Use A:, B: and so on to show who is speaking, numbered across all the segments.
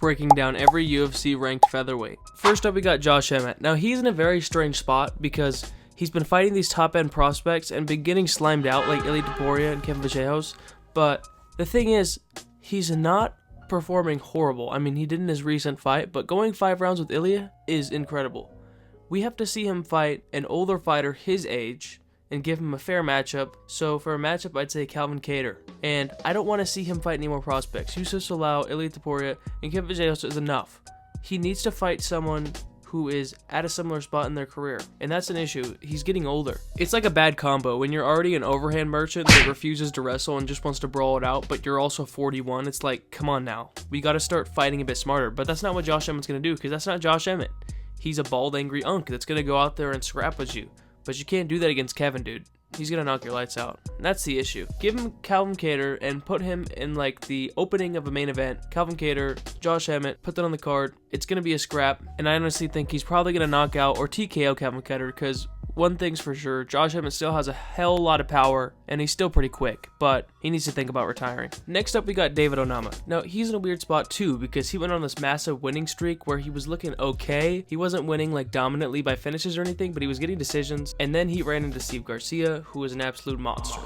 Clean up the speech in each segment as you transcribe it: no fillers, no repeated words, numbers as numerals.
A: breaking down every UFC ranked featherweight. First up, we got Josh Emmett. Now, he's in a very strange spot because he's been fighting these top-end prospects and been getting slimed out like Ilia Topuria and Kevin Vallejos, but the thing is, he's not performing horrible. I mean, he did in his recent fight, but going 5 rounds with Ilia is incredible. We have to see him fight an older fighter his age and give him a fair matchup. So for a matchup, I'd say Calvin Kattar. And I don't want to see him fight any more prospects. Yusuf Salau, Ilia Topuria, and Kevin Vallejos is enough. He needs to fight someone who is at a similar spot in their career, and that's an issue. He's getting older. It's like a bad combo when you're already an overhand merchant that refuses to wrestle and just wants to brawl it out, but you're also 41. It's like, come on now, we got to start fighting a bit smarter. But that's not what Josh Emmett's gonna do, because that's not Josh Emmett. He's a bald, angry unk that's gonna go out there and scrap with you, but you can't do that against Kevin, dude. He's gonna knock your lights out. And that's the issue. Give him Calvin Kattar and put him in like the opening of a main event. Calvin Kattar, Josh Emmett, put that on the card. It's gonna be a scrap, and I honestly think he's probably gonna knock out or TKO Calvin Kattar, because one thing's for sure, Josh Emmett still has a hell lot of power, and he's still pretty quick, but he needs to think about retiring. Next up, we got David Onama. Now, he's in a weird spot too, because he went on this massive winning streak where he was looking okay. He wasn't winning like dominantly by finishes or anything, but he was getting decisions, and then he ran into Steve Garcia, who was an absolute monster.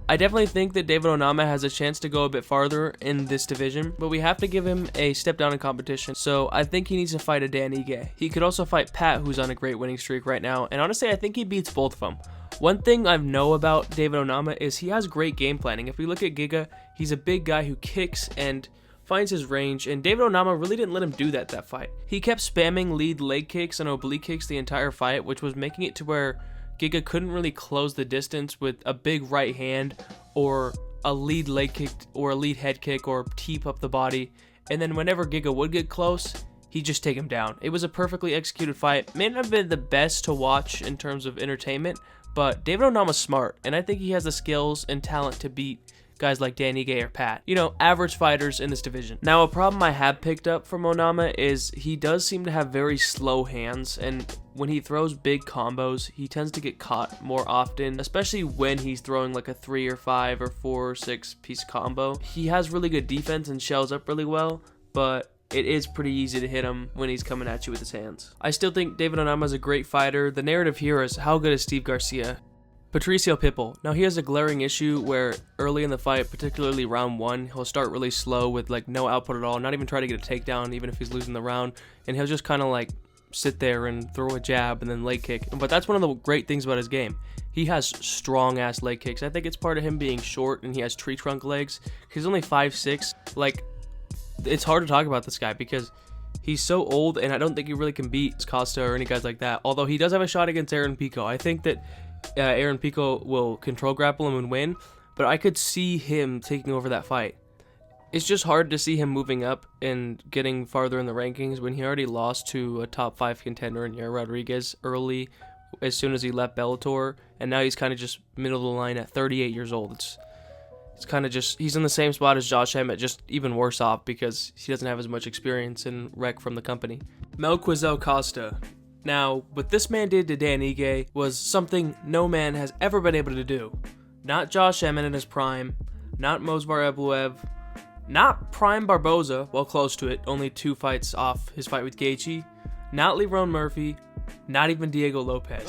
A: I definitely think that David Onama has a chance to go a bit farther in this division, but we have to give him a step down in competition, so I think he needs to fight a Dan Ige. He could also fight Pat, who's on a great winning streak right now, and honestly, I think he beats both of them. One thing I know about David Onama is he has great game planning. If we look at Giga, he's a big guy who kicks and finds his range, and David Onama really didn't let him do that fight. He kept spamming lead leg kicks and oblique kicks the entire fight, which was making it to where Giga couldn't really close the distance with a big right hand or a lead leg kick or a lead head kick or teep up the body. And then whenever Giga would get close, he'd just take him down. It was a perfectly executed fight. May not have been the best to watch in terms of entertainment, but David Onama's smart, and I think he has the skills and talent to beat guys like Dan Ige or Pat. You know, average fighters in this division. Now, a problem I have picked up from Onama is he does seem to have very slow hands, and when he throws big combos, he tends to get caught more often, especially when he's throwing like a 3 or 5 or 4 or 6 piece combo. He has really good defense and shells up really well, but it is pretty easy to hit him when he's coming at you with his hands. I still think David Onama is a great fighter. The narrative here is, how good is Steve Garcia? Patricio Pitbull. Now, he has a glaring issue where early in the fight, particularly round 1, he'll start really slow with like no output at all, not even try to get a takedown even if he's losing the round, and he'll just kind of like sit there and throw a jab and then leg kick. But that's one of the great things about his game. He has strong ass leg kicks. I think it's part of him being short and he has tree trunk legs. He's only 5'6". Like, it's hard to talk about this guy because he's so old, and I don't think he really can beat Costa or any guys like that. Although he does have a shot against Aaron Pico. I think that Aaron Pico will control grapple him and win, but I could see him taking over that fight. It's just hard to see him moving up and getting farther in the rankings when he already lost to a top 5 contender in Yair Rodriguez early, as soon as he left Bellator, and now he's kind of just middle of the line at 38 years old. It's kind of just, he's in the same spot as Josh Emmett, just even worse off because he doesn't have as much experience and rec from the company. Melquizael Costa. Now, what this man did to Dan Ige was something no man has ever been able to do. Not Josh Emmett in his prime, not Movsar Evloev, not Prime Barboza, well close to it, only 2 fights off his fight with Gaethje, not Lerone Murphy, not even Diego Lopez.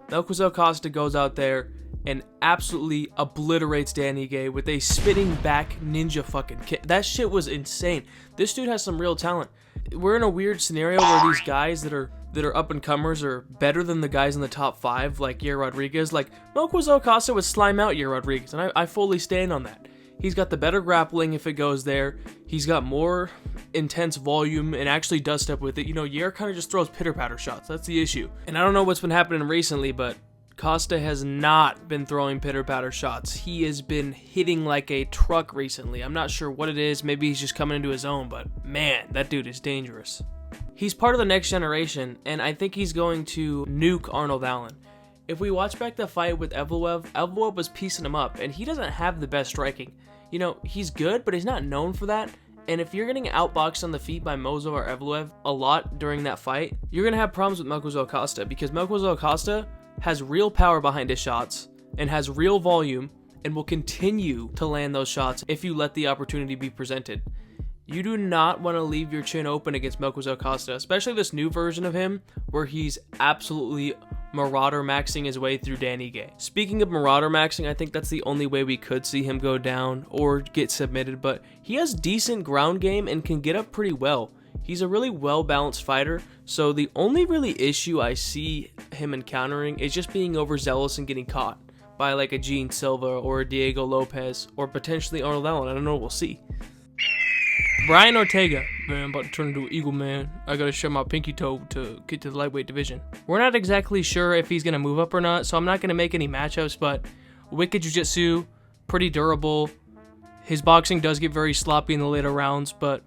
A: Melquizael Costa goes out there and absolutely obliterates Dan Ige with a spinning back ninja fucking kick. That shit was insane. This dude has some real talent. We're in a weird scenario where these guys that are up and comers are better than the guys in the top 5, like Yair Rodriguez. Like, Melquizael Costa would slime out Yair Rodriguez, and I fully stand on that. He's got the better grappling if it goes there. He's got more intense volume and actually does step with it. You know, Yair kind of just throws pitter-patter shots. That's the issue. And I don't know what's been happening recently, but Costa has not been throwing pitter-patter shots. He has been hitting like a truck recently. I'm not sure what it is. Maybe he's just coming into his own, but man, that dude is dangerous. He's part of the next generation, and I think he's going to nuke Arnold Allen. If we watch back the fight with Evloev was piecing him up, and he doesn't have the best striking. You know, he's good, but he's not known for that. And if you're getting outboxed on the feet by Mozo or Evloev a lot during that fight, you're going to have problems with Melquizael Costa, because Melquizael Costa has real power behind his shots and has real volume and will continue to land those shots if you let the opportunity be presented. You do not want to leave your chin open against Melquizael Costa, especially this new version of him where he's absolutely Marauder maxing his way through Dan Ige. Speaking of Marauder maxing, I think that's the only way we could see him go down or get submitted, but he has decent ground game and can get up pretty well. He's a really well-balanced fighter, so the only really issue I see him encountering is just being overzealous and getting caught by like a Gene Silva or a Diego Lopez or potentially Arnold Allen. I don't know, we'll see. Brian Ortega. Man, I'm about to turn into an eagle, man. I gotta show my pinky toe to get to the lightweight division. We're not exactly sure if he's gonna move up or not, so I'm not gonna make any matchups, but wicked jiu-jitsu, pretty durable. His boxing does get very sloppy in the later rounds, but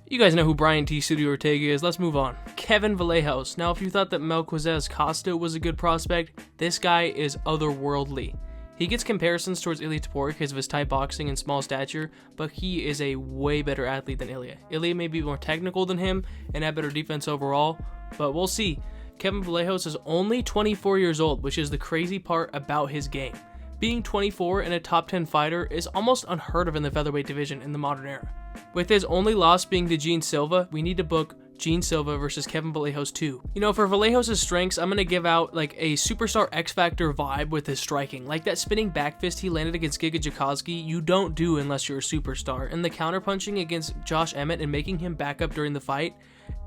A: you guys know who Brian T. Studio Ortega is. Let's move on. Kevin Vallejos. Now, if you thought that Melquizael Costa was a good prospect, this guy is otherworldly. He gets comparisons towards Ilia Topuria because of his tight boxing and small stature, but he is a way better athlete than Ilia. Ilia may be more technical than him and have better defense overall, but we'll see. Kevin Vallejos is only 24 years old, which is the crazy part about his game. Being 24 and a top 10 fighter is almost unheard of in the featherweight division in the modern era. With his only loss being to Gene Silva, we need to book Gene Silva versus Kevin Vallejos 2. You know, for Vallejos' strengths, I'm going to give out like a superstar X-Factor vibe with his striking. Like that spinning back fist he landed against Giga Jakowski, you don't do unless you're a superstar. And the counterpunching against Josh Emmett and making him back up during the fight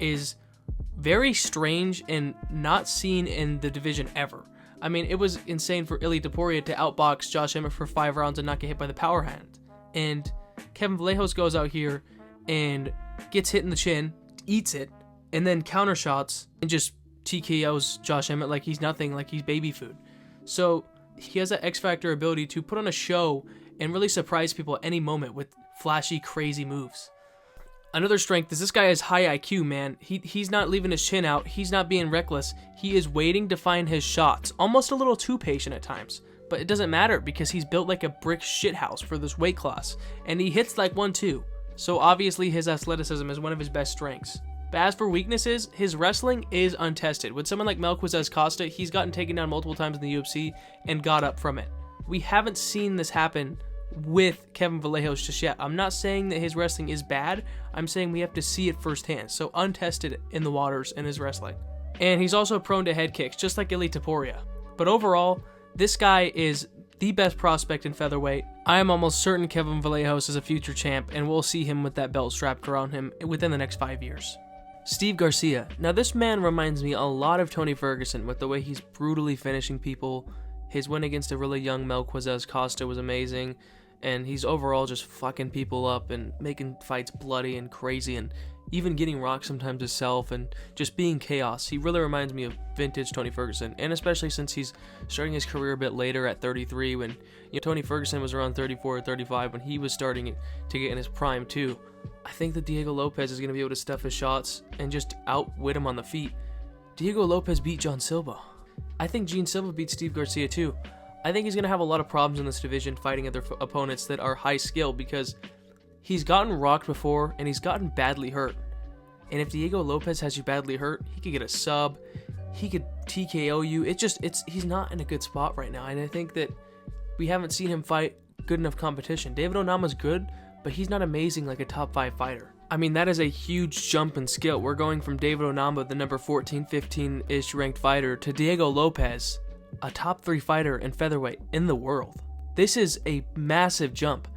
A: is very strange and not seen in the division ever. I mean, it was insane for Ilia Topuria to outbox Josh Emmett for 5 rounds and not get hit by the power hand. And Kevin Vallejos goes out here and gets hit in the chin, eats it, and then counter shots and just TKOs Josh Emmett like he's nothing, like he's baby food. So he has that X-Factor ability to put on a show and really surprise people at any moment with flashy, crazy moves. Another strength is this guy has high IQ, man. He's not leaving his chin out. He's not being reckless. He is waiting to find his shots, almost a little too patient at times. But it doesn't matter because he's built like a brick shithouse for this weight class, and he hits like one too. So obviously his athleticism is one of his best strengths. But as for weaknesses, his wrestling is untested. With someone like Melquizael Costa, he's gotten taken down multiple times in the UFC and got up from it. We haven't seen this happen with Kevin Vallejos just yet. I'm not saying that his wrestling is bad. I'm saying we have to see it firsthand. So untested in the waters in his wrestling. And he's also prone to head kicks, just like Ilia Topuria. But overall, this guy is the best prospect in featherweight. I am almost certain Kevin Vallejos is a future champ, and we'll see him with that belt strapped around him within the next 5 years. Steve Garcia. Now this man reminds me a lot of Tony Ferguson with the way he's brutally finishing people. His win against a really young Melquizael Costa was amazing, and he's overall just fucking people up and making fights bloody and crazy and even getting rocked sometimes himself and just being chaos. He really reminds me of vintage Tony Ferguson, and especially since he's starting his career a bit later at 33 when Tony Ferguson was around 34 or 35 when he was starting to get in his prime too. I think that Diego Lopez is going to be able to stuff his shots and just outwit him on the feet. Diego Lopez beat John Silva. I think Gene Silva beat Steve Garcia too. I think he's going to have a lot of problems in this division fighting other opponents that are high skill because he's gotten rocked before and he's gotten badly hurt. And if Diego Lopez has you badly hurt, he could get a sub, he could TKO you. He's not in a good spot right now. And I think that we haven't seen him fight good enough competition. David Onama's good, but he's not amazing like a top 5 fighter. I mean, that is a huge jump in skill. We're going from David Onama, the number 14, 15-ish ranked fighter, to Diego Lopez, a top 3 fighter in featherweight in the world. This is a massive jump.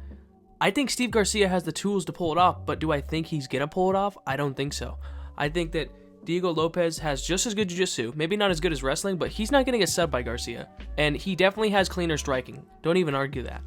A: I think Steve Garcia has the tools to pull it off, but do I think he's going to pull it off? I don't think so. I think that Diego Lopez has just as good jiu-jitsu, maybe not as good as wrestling, but he's not getting a sub by Garcia, and he definitely has cleaner striking. Don't even argue that.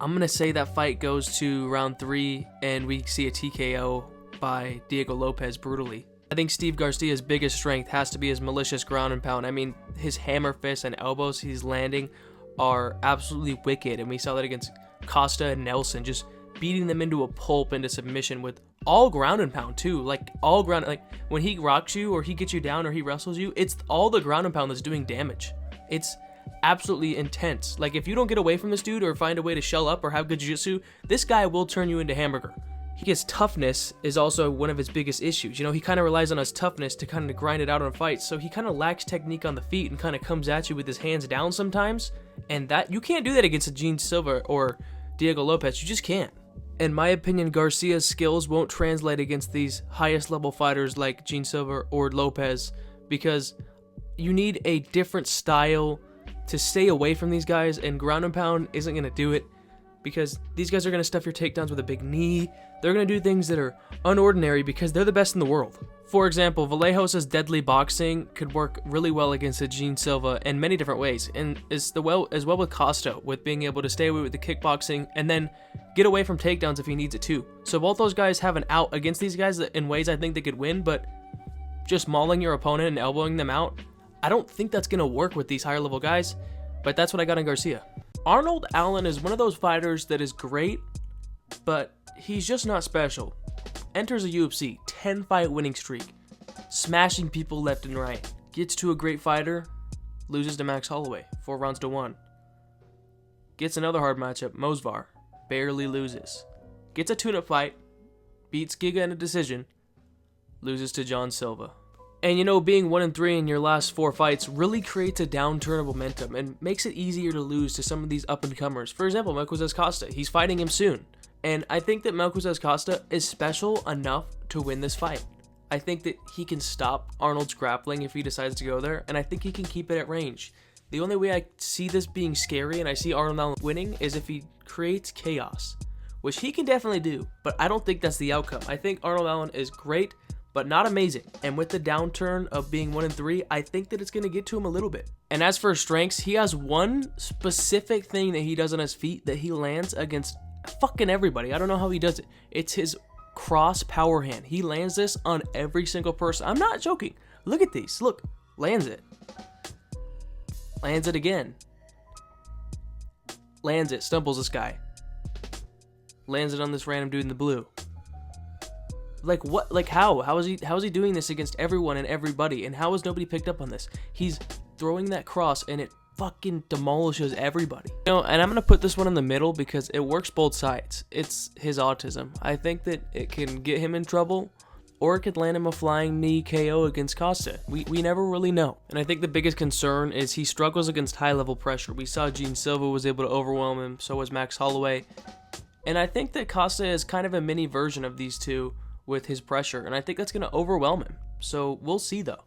A: I'm going to say that fight goes to round 3, and we see a TKO by Diego Lopez brutally. I think Steve Garcia's biggest strength has to be his malicious ground and pound. I mean, his hammer fists and elbows he's landing are absolutely wicked, and we saw that against Costa and Nelson, just beating them into a pulp, into submission with all ground and pound too. Like all ground, like when he rocks you or he gets you down or he wrestles you, it's all the ground and pound that's doing damage. It's absolutely intense. Like if you don't get away from this dude or find a way to shell up or have good jiu-jitsu, this guy will turn you into hamburger. His toughness is also one of his biggest issues. He kind of relies on his toughness to kind of grind it out on fights, so he kind of lacks technique on the feet and kind of comes at you with his hands down sometimes, and that you can't do that against a Gene Silva or Diego Lopez. You just can't. In my opinion, Garcia's skills won't translate against these highest level fighters like Gene Silva or Lopez, because you need a different style to stay away from these guys, and ground and pound isn't going to do it, because these guys are going to stuff your takedowns with a big knee. They're going to do things that are unordinary because they're the best in the world. For example, Vallejos' deadly boxing could work really well against a Gene Silva in many different ways, and as well with Costa, with being able to stay away with the kickboxing and then get away from takedowns if he needs it too. So both those guys have an out against these guys in ways I think they could win, but just mauling your opponent and elbowing them out, I don't think that's going to work with these higher level guys, but that's what I got on Garcia. Arnold Allen is one of those fighters that is great, but he's just not special. Enters a UFC 10-fight winning streak, smashing people left and right. Gets to a great fighter, loses to Max Holloway, 4 rounds to 1. Gets another hard matchup, Mosvar, barely loses. Gets a tune-up fight, beats Giga in a decision, loses to John Silva. And being 1-3 in your last 4 fights really creates a downturn of momentum and makes it easier to lose to some of these up-and-comers. For example, Melquiades Costa, he's fighting him soon. And I think that Melquiades Costa is special enough to win this fight. I think that he can stop Arnold's grappling if he decides to go there, and I think he can keep it at range. The only way I see this being scary and I see Arnold Allen winning is if he creates chaos, which he can definitely do, but I don't think that's the outcome. I think Arnold Allen is great, but not amazing. And with the downturn of being 1-3, I think that it's going to get to him a little bit. And as for his strengths, he has one specific thing that he does on his feet that he lands against fucking everybody. I don't know how he does it. It's his cross power hand. He lands this on every single person. I'm not joking. Look at these. Look, lands it. Lands it again. Lands it. Stumbles this guy. Lands it on this random dude in the blue. Like what? Like how? How is he doing this against everyone and everybody? And how has nobody picked up on this? He's throwing that cross and it fucking demolishes everybody. And I'm gonna put this one in the middle because it works both sides. It's his autism. I think that it can get him in trouble, or it could land him a flying knee KO against Costa. We never really know. And I think the biggest concern is he struggles against high level pressure. We saw Gene Silva was able to overwhelm him, so was Max Holloway. And I think that Costa is kind of a mini version of these two with his pressure, and I think that's gonna overwhelm him. So we'll see though.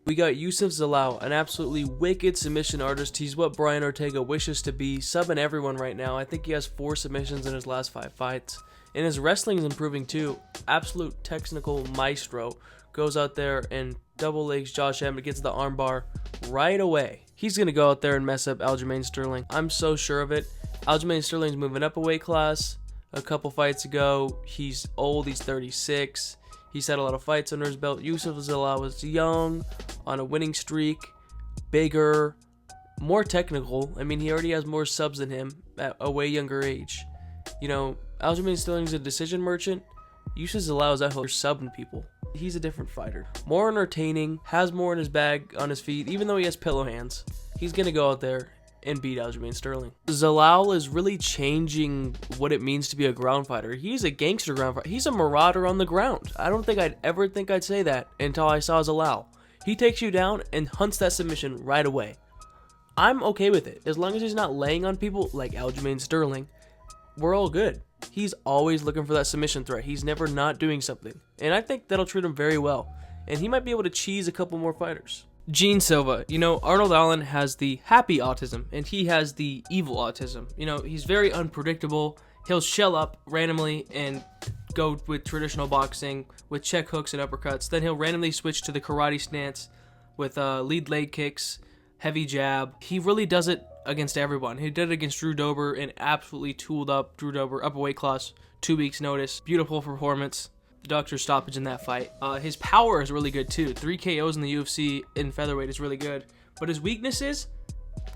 A: We got Youssef Zalal, an absolutely wicked submission artist. He's what Brian Ortega wishes to be, subbing everyone right now. I think he has 4 submissions in his last 5 fights. And his wrestling is improving too. Absolute technical maestro. Goes out there and double legs Josh Emmett, gets the armbar right away. He's going to go out there and mess up Aljamain Sterling. I'm so sure of it. Aljamain Sterling's moving up a weight class. A couple fights ago, he's old, he's 36. He's had a lot of fights under his belt. Youssef Zalal was young, on a winning streak, bigger, more technical. I mean, he already has more subs than him at a way younger age. Aljamain Sterling's a decision merchant. Youssef Zalal is out here subbing people. He's a different fighter. More entertaining, has more in his bag on his feet, even though he has pillow hands. He's going to go out there and beat Aljamain Sterling. Zalal is really changing what it means to be a ground fighter. He's a gangster ground fighter. He's a marauder on the ground. I don't think I'd ever think I'd say that until I saw Zalal. He takes you down and hunts that submission right away. I'm okay with it. As long as he's not laying on people like Aljamain Sterling, we're all good. He's always looking for that submission threat. He's never not doing something. And I think that'll treat him very well. And he might be able to cheese a couple more fighters. Gene Silva. Arnold Allen has the happy autism, and he has the evil autism. He's very unpredictable. He'll shell up randomly and go with traditional boxing, with check hooks and uppercuts. Then he'll randomly switch to the karate stance with lead leg kicks, heavy jab. He really does it against everyone. He did it against Drew Dober and absolutely tooled up Drew Dober, upper weight class, 2 weeks notice. Beautiful performance. The doctor's stoppage in that fight. His power is really good too. 3 KOs in the UFC in featherweight is really good. But his weaknesses,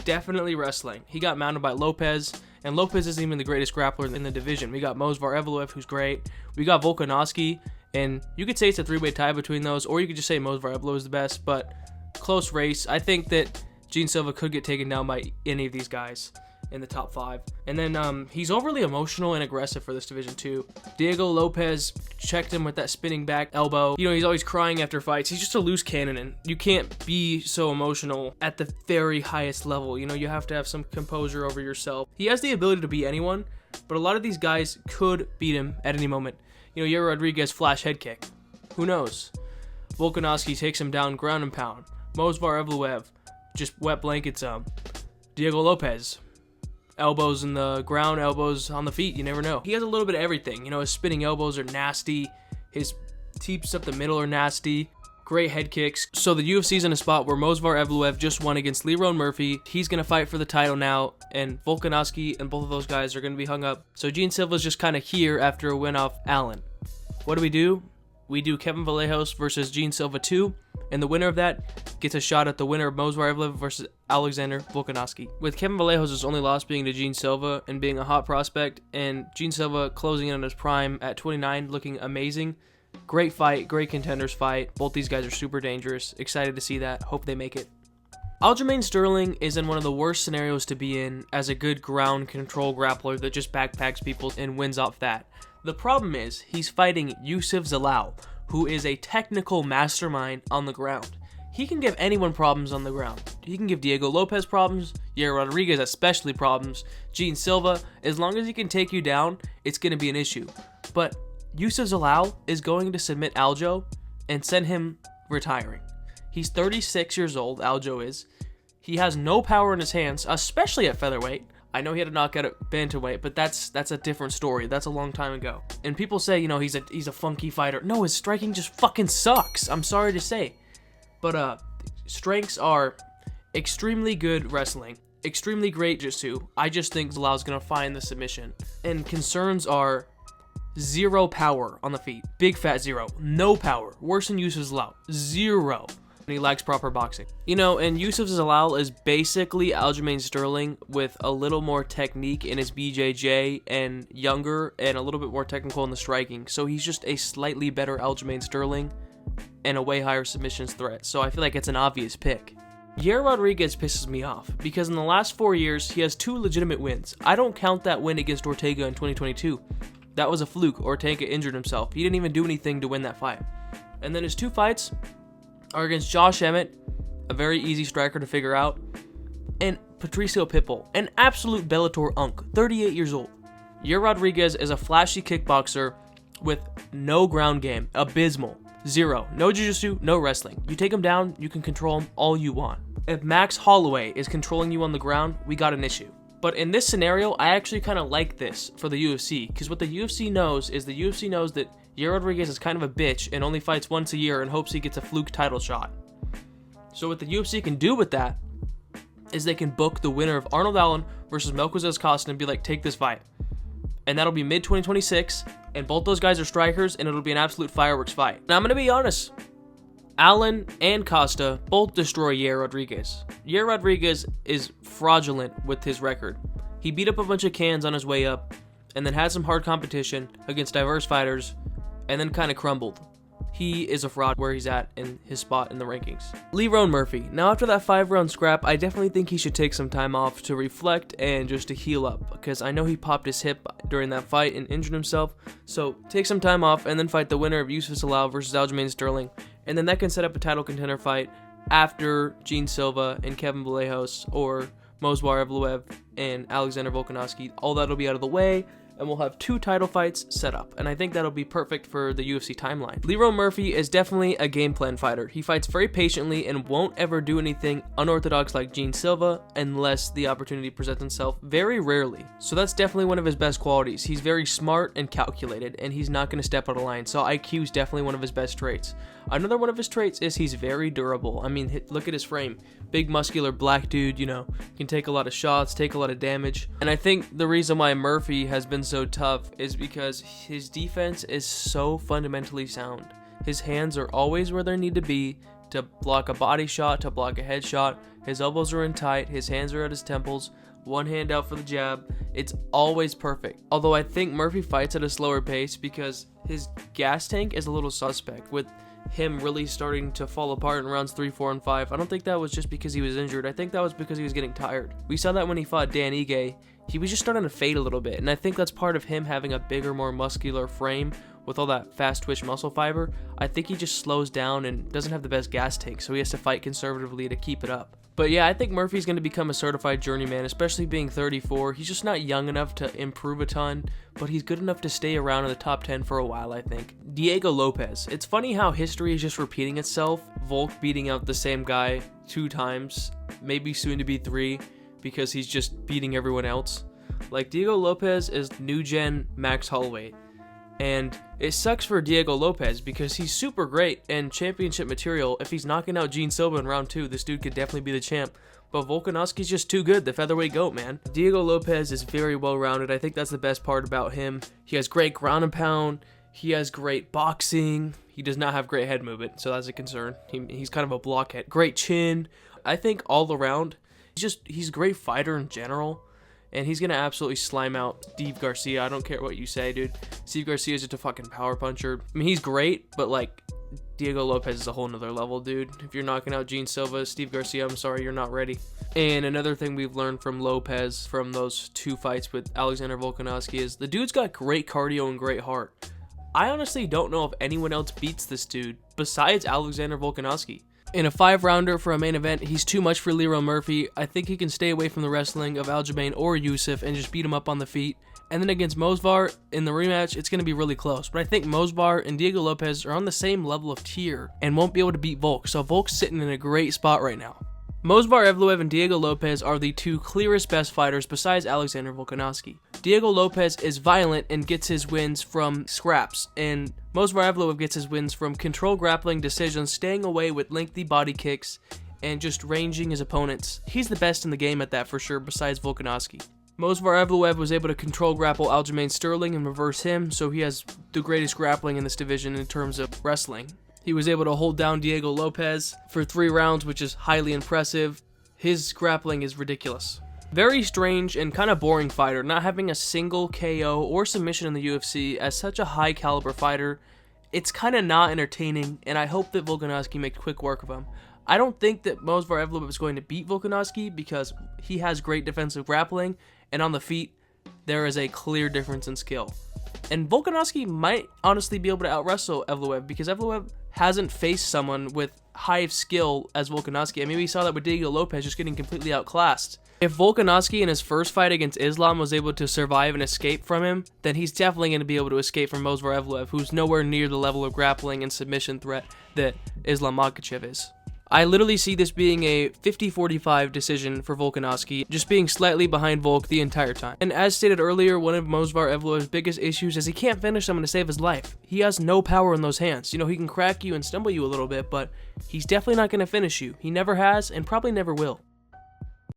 A: definitely wrestling. He got mounted by Lopez, and Lopez isn't even the greatest grappler in the division. We got Movsar Evloev, who's great. We got Volkanovski, and you could say it's a 3-way tie between those, or you could just say Movsar Evloev is the best, but close race. I think that Gene Silva could get taken down by any of these guys. in the top 5. And then he's overly emotional and aggressive for this division too. Diego Lopez checked him with that spinning back elbow. You know, he's always crying after fights. He's just a loose cannon, and you can't be so emotional at the very highest level. You know, you have to have some composure over yourself. He has the ability to beat anyone, but a lot of these guys could beat him at any moment. You know, Yair Rodriguez flash head kick. Who knows? Volkanovski takes him down ground and pound. Movsar Evloev just wet blankets him. Diego Lopez, elbows in the ground, elbows on the feet. You never know. He has a little bit of everything. You know, his spinning elbows are nasty. His teeps up the middle are nasty. Great head kicks. So the UFC's in a spot where Movsar Evloev just won against Lerone Murphy. He's going to fight for the title now, and Volkanovski and both of those guys are going to be hung up. So Gene Silva's just kind of here after a win off Allen. What do? We do Kevin Vallejos versus Gene Silva 2, and the winner of that gets a shot at the winner of Movsar Evloev versus Alexander Volkanovski. With Kevin Vallejos' only loss being to Gene Silva and being a hot prospect, and Gene Silva closing in on his prime at 29, looking amazing. Great fight, great contenders fight. Both these guys are super dangerous. Excited to see that. Hope they make it. Aljamain Sterling is in one of the worst scenarios to be in as a good ground control grappler that just backpacks people and wins off that. The problem is he's fighting Youssef Zalal, who is a technical mastermind on the ground. He can give anyone problems on the ground. He can give Diego Lopez problems, Yair Rodriguez especially problems, Gene Silva. As long as he can take you down, it's going to be an issue. But Youssef Zalal is going to submit Aljo and send him retiring. He's 36 years old, Aljo is. He has no power in his hands, especially at featherweight. I know he had a knockout at bantamweight, but that's a different story. That's a long time ago. And people say, you know, he's a funky fighter. No, his striking just fucking sucks. I'm sorry to say. But strengths are extremely good wrestling, extremely great jiu-jitsu. I just think Zalal's going to find the submission. And concerns are zero power on the feet. Big fat zero. No power. Worse than Youssef Zalal. Zero. And he lacks proper boxing. You know, and Youssef Zalal is basically Aljamain Sterling with a little more technique in his BJJ and younger and a little bit more technical in the striking. So he's just a slightly better Aljamain Sterling and a way higher submissions threat. So I feel like it's an obvious pick. Yair Rodriguez pisses me off because in the last 4 years, he has 2 legitimate wins. I don't count that win against Ortega in 2022. That was a fluke. Ortega injured himself. He didn't even do anything to win that fight. And then his 2 fights are against Josh Emmett, a very easy striker to figure out, and Patricio Pitbull, an absolute Bellator unk, 38 years old. Yair Rodriguez is a flashy kickboxer with no ground game, abysmal, zero, no jiu-jitsu, no wrestling. You take him down, you can control him all you want. If Max Holloway is controlling you on the ground, we got an issue. But in this scenario, I actually kind of like this for the UFC, because what the UFC knows is the UFC knows that Yair Rodriguez is kind of a bitch and only fights once a year and hopes he gets a fluke title shot. So what the UFC can do with that is they can book the winner of Arnold Allen versus Melquiades Costa and be like, take this fight. And that'll be mid-2026, and both those guys are strikers, and it'll be an absolute fireworks fight. Now, I'm going to be honest. Allen and Costa both destroy Yair Rodriguez. Yair Rodriguez is fraudulent with his record. He beat up a bunch of cans on his way up, and then had some hard competition against diverse fighters, and then kind of crumbled. He is a fraud where he's at in his spot in the rankings. Lerone Murphy. Now after that 5-round scrap, I definitely think he should take some time off to reflect and just to heal up, because I know he popped his hip during that fight and injured himself. So take some time off and then fight the winner of Youssef Zalal versus Aljamain Sterling, and then that can set up a title contender fight after Gene Silva and Kevin Vallejos, or Movsar Evloev and Alexander Volkanovski. All that'll be out of the way, and we'll have 2 title fights set up, and I think that'll be perfect for the UFC timeline. Lerone Murphy is definitely a game plan fighter. He fights very patiently and won't ever do anything unorthodox like Gene Silva unless the opportunity presents itself, very rarely. So that's definitely one of his best qualities. He's very smart and calculated, and he's not going to step out of line, so IQ is definitely one of his best traits. Another one of his traits is he's very durable. I mean, look at his frame. Big, muscular, black dude, you know, can take a lot of shots, take a lot of damage. And I think the reason why Murphy has been so tough is because his defense is so fundamentally sound. His hands are always where they need to be to block a body shot, to block a headshot. His elbows are in tight, his hands are at his temples, one hand out for the jab. It's always perfect. Although I think Murphy fights at a slower pace because his gas tank is a little suspect, with him really starting to fall apart in rounds 3, 4, and 5. I don't think that was just because he was injured. I think that was because he was getting tired. We saw that when he fought Dan Ige. He was just starting to fade a little bit, and I think that's part of him having a bigger, more muscular frame with all that fast twitch muscle fiber. I think he just slows down and doesn't have the best gas tank, so he has to fight conservatively to keep it up. But yeah, I think Murphy's going to become a certified journeyman, especially being 34. He's just not young enough to improve a ton, but he's good enough to stay around in the top 10 for a while, I think. Diego Lopez. It's funny how history is just repeating itself. Volk beating out the same guy 2 times, maybe soon to be 3, because he's just beating everyone else. Like, Diego Lopez is new gen Max Holloway. And it sucks for Diego Lopez because he's super great and championship material. If he's knocking out Gene Silva in round 2, this dude could definitely be the champ. But Volkanovski's just too good, the featherweight GOAT, man. Diego Lopez is very well-rounded. I think that's the best part about him. He has great ground and pound. He has great boxing. He does not have great head movement, so that's a concern. He's kind of a blockhead. Great chin. I think all around, he's a great fighter in general. And he's going to absolutely slime out Steve Garcia. I don't care what you say, dude. Steve Garcia is just a fucking power puncher. I mean, he's great, but, like, Diego Lopez is a whole nother level, dude. If you're knocking out Gene Silva, Steve Garcia, I'm sorry, you're not ready. And another thing we've learned from Lopez from those 2 fights with Alexander Volkanovski is the dude's got great cardio and great heart. I honestly don't know if anyone else beats this dude besides Alexander Volkanovski. In a 5-rounder for a main event, he's too much for Leroy Murphy. I think he can stay away from the wrestling of Aljamain or Yusuf and just beat him up on the feet. And then against Mosvar, in the rematch, it's going to be really close. But I think Mosvar and Diego Lopez are on the same level of tier and won't be able to beat Volk. So Volk's sitting in a great spot right now. Mosvar Evloev and Diego Lopez are the 2 clearest best fighters besides Alexander Volkanovski. Diego Lopez is violent and gets his wins from scraps, and Mosvar Evloev gets his wins from control grappling decisions, staying away with lengthy body kicks, and just ranging his opponents. He's the best in the game at that for sure, besides Volkanovski. Mosvar Evloev was able to control grapple Aljamain Sterling and reverse him, so he has the greatest grappling in this division in terms of wrestling. He was able to hold down Diego Lopez for 3 rounds, which is highly impressive. His grappling is ridiculous. Very strange and kind of boring fighter, not having a single KO or submission in the UFC as such a high caliber fighter. It's kind of not entertaining, and I hope that Volkanovski makes quick work of him. I don't think that Mosvar Evloev is going to beat Volkanovski because he has great defensive grappling, and on the feet, there is a clear difference in skill. And Volkanovski might honestly be able to out-wrestle Evloev because Evloev hasn't faced someone with high skill as Volkanovski. I mean, we saw that with Diego Lopez just getting completely outclassed. If Volkanovski in his first fight against Islam was able to survive and escape from him, then he's definitely going to be able to escape from Mosvar Evloev, who's nowhere near the level of grappling and submission threat that Islam Makhachev is. I literally see this being a 50-45 decision for Volkanovski, just being slightly behind Volk the entire time. And as stated earlier, one of Mosvar Evloev's biggest issues is he can't finish someone to save his life. He has no power in those hands. You know, he can crack you and stumble you a little bit, but he's definitely not going to finish you. He never has and probably never will.